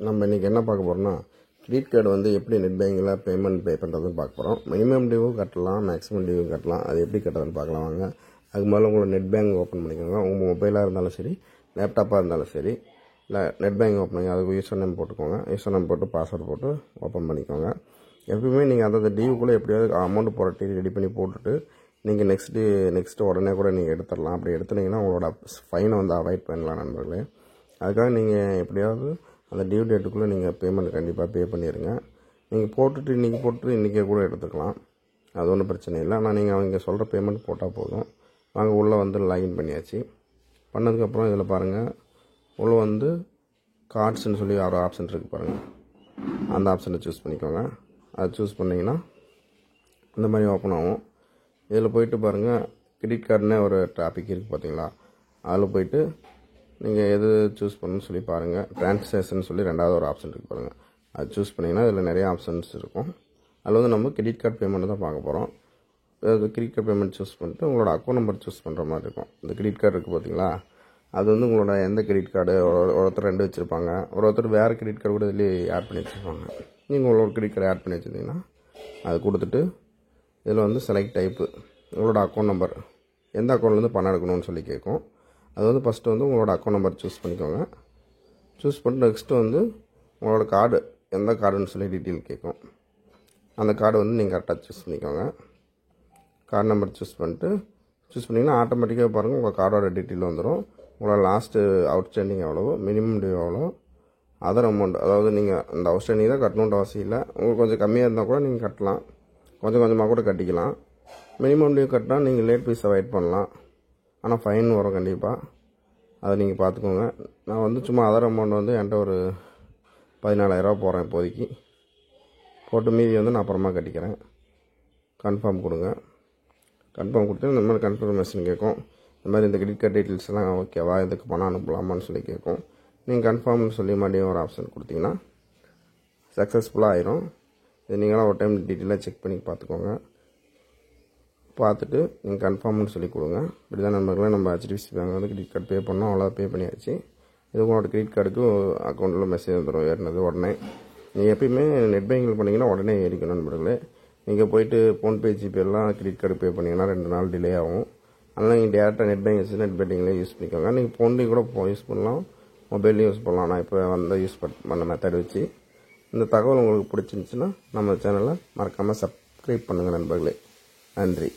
நம்ம இன்றைக்கி என்ன பார்க்க போகிறோம்னா, கிரெடிட் கார்டு வந்து எப்படி நெட் பேங்கிங்கில் பேமெண்ட் பே பண்ணுறதுன்னு பார்க்க போகிறோம். மினிமம் டியூ கட்டலாம், மேக்ஸிமம் டியூ கட்டலாம். அது எப்படி கட்டுறதுன்னு பார்க்கலாம் வாங்க. அதுக்கு முதல்ல உங்களோட நெட் பேங்க் ஓப்பன் பண்ணிக்கோங்க. உங்கள் மொபைலாக இருந்தாலும் சரி, லேப்டாப்பாக இருந்தாலும் சரி, இல்லை நெட் பேங்க் ஓப்பன் பண்ணி அதுக்கு யூசர் நேம் போட்டுக்கோங்க. யூசர் நேம் போட்டு பாஸ்வேர்டு போட்டு ஓப்பன் பண்ணிக்கோங்க. எப்பவுமே நீங்கள் அந்த டியூக்குள்ளே எப்படியாவது அமௌண்ட் புரட்டி ரெடி பண்ணி போட்டுட்டு நீங்கள் நெக்ஸ்ட்டு உடனே கூட நீங்கள் எடுத்துடலாம். அப்படி எடுத்துனீங்கன்னா உங்களோட ஃபைனை வந்து அவாய்ட் பண்ணலாம் நண்பர்களே. அதுக்காக நீங்கள் எப்படியாவது அந்த டியூ டேட்டுக்குள்ளே நீங்கள் பேமெண்ட் கண்டிப்பாக பே பண்ணிடுங்க. நீங்கள் போட்டுட்டு இன்றைக்கே கூட எடுத்துக்கலாம். அது ஒன்றும் பிரச்சனை இல்லை. ஆனால் நீங்கள் அவங்க சொல்கிற பேமெண்ட் போட்டால் போதும். வாங்க உள்ளே வந்து லாகின் பண்ணியாச்சு. பண்ணதுக்கப்புறம் இதில் பாருங்கள், உள்ளே வந்து கார்ட்ஸ்ன்னு சொல்லி ஒரு ஆப்ஷன் இருக்குது பாருங்கள். அந்த ஆப்ஷனை சூஸ் பண்ணிக்கோங்க. அதை சூஸ் பண்ணிங்கன்னா இந்த மாதிரி ஓப்பன் ஆகும். இதில் போயிட்டு பாருங்கள், கிரெடிட் கார்டுன்னு ஒரு டாபிக் இருக்குது பார்த்தீங்களா, அதில் போயிட்டு நீங்கள் எது சூஸ் பண்ணணும்னு சொல்லி பாருங்கள். ட்ரான்சாக்ஷன் சொல்லி ரெண்டாவது ஒரு ஆப்ஷன் இருக்குது பாருங்கள். அது சூஸ் பண்ணிங்கன்னா இதில் நிறைய ஆப்ஷன்ஸ் இருக்கும். அதில் வந்து நம்ம கிரெடிட் கார்டு பேமெண்ட் தான் பார்க்க போகிறோம். அது கிரெடிட் கார்டு பேமெண்ட் சூஸ் பண்ணிட்டு உங்களோட அக்கௌண்ட் நம்பர் சூஸ் பண்ணுற மாதிரி இருக்கும். இந்த கிரெடிட் கார்டு இருக்குது பார்த்தீங்களா, அது வந்து உங்களோட எந்த கிரெடிட் கார்டு ஒருத்தர் 2 வச்சுருப்பாங்க, ஒருத்தர் வேறு கிரெடிட் கார்டு கூட இதுலேயே ஆட் பண்ணி வச்சுருப்பாங்க. நீங்கள் உங்களோட கிரெடிட் கார்டு ஆட் பண்ணி வச்சுருந்தீங்கன்னா அது கொடுத்துட்டு இதில் வந்து செலக்ட் டைப்பு, உங்களோட அக்கௌண்ட் நம்பர் எந்த அக்கௌண்ட்லேருந்து பணம் எடுக்கணும்னு சொல்லி கேட்கும். அது வந்து ஃபஸ்ட்டு வந்து உங்களோட அக்கௌண்ட் நம்பர் சூஸ் பண்ணிக்கோங்க. சூஸ் பண்ணிட்டு நெக்ஸ்ட்டு வந்து உங்களோட கார்டு எந்த கார்டுன்னு சொல்லி டீட்டெயில் கேட்கும். அந்த கார்டு வந்து நீங்கள் கரெக்டாக சூஸ் பண்ணிக்கோங்க. கார்டு நம்பர் சூஸ் பண்ணிங்கன்னா ஆட்டோமேட்டிக்காக பாருங்கள் உங்கள் கார்டோட டீட்டெயில் வந்துடும். உங்களோட லாஸ்ட்டு அவுட்ஸ்டாண்டிங் எவ்வளோ, மினிமம் டியூ எவ்வளோ, அதர் அமௌண்ட், அதாவது நீங்கள் அந்த அவுட்ஸ்டாண்டிங் தான் கட்டணுன்ற அவசியம் இல்லை. உங்களுக்கு கொஞ்சம் கம்மியாக இருந்தால் கூட நீங்கள் கட்டலாம், கொஞ்சம் கொஞ்சமாக கூட கட்டிக்கலாம். மினிமம் டியூ கட்டினா நீங்கள் லேட் ஃபீஸ் அவாய்ட் பண்ணலாம். ஆனால் ஃபைன் வரும் கண்டிப்பாக, அதை நீங்கள் பார்த்துக்கோங்க. நான் வந்து சும்மா அதர் அமௌண்ட் வந்து என்கிட்ட ஒரு 14,000 போடுறேன் இப்போதைக்கு. போட்டு மீதி வந்து நான் அப்புறமா கட்டிக்கிறேன். கன்ஃபார்ம் கொடுங்க. கன்ஃபார்ம் கொடுத்து இந்த மாதிரி கன்ஃபர்மேஷன் கேட்கும். இந்த மாதிரி இந்த கிரெடிட் கார்டு டீட்டெயில்ஸ்லாம் ஓகேவா, இதுக்கு பணம் அனுப்பலாமான்னு சொல்லி கேட்கும். நீங்கள் கன்ஃபார்ம்னு சொல்லி மறுபடியும் ஒரு ஆப்ஷன் கொடுத்தீங்கன்னா சக்ஸஸ்ஃபுல்லாக ஆயிரும். இது நீங்களாம் ஒரு டைம் டீட்டெயிலாக செக் பண்ணி பார்த்துக்கோங்க. பார்த்துட்டு நீங்கள் கன்ஃபார்ம்னு சொல்லி கொடுங்க. இப்படி தான் நண்பர்களே நம்ம HDFC பேங்க் வந்து கிரெடிட் கார்டு பே பண்ணோம், அவ்வளோ பே பண்ணியாச்சு. இது உங்களோட கிரெடிட் கார்டுக்கு அக்கௌண்ட்டில் மெசேஜ் வந்துடும் ஏறினது உடனே. நீங்கள் எப்பயுமே நெட் பேங்கிங் பண்ணிங்கன்னா உடனே ஏறிக்கணும் நண்பர்களே. நீங்கள் போயிட்டு ஃபோன்பே ஜிபேலாம் கிரெடிட் கார்டு பே பண்ணிங்கன்னா 2 நாள் டிலே ஆகும். அதனால் நீங்கள் டேரெக்டாக நெட் பேங்கிங்லேயே யூஸ் பண்ணிக்கோங்க. நீங்கள் ஃபோன்லேயும் கூட யூஸ் பண்ணலாம், மொபைல்லையும் யூஸ் பண்ணலாம். நான் இப்போ வந்து யூஸ் பண்ண மெத்தட் வச்சு. இந்த தகவல் உங்களுக்கு பிடிச்சிருந்துச்சுன்னா நம்ம சேனலை மறக்காமல் சப்ஸ்கிரைப் பண்ணுங்கள் நண்பர்களே. நன்றி.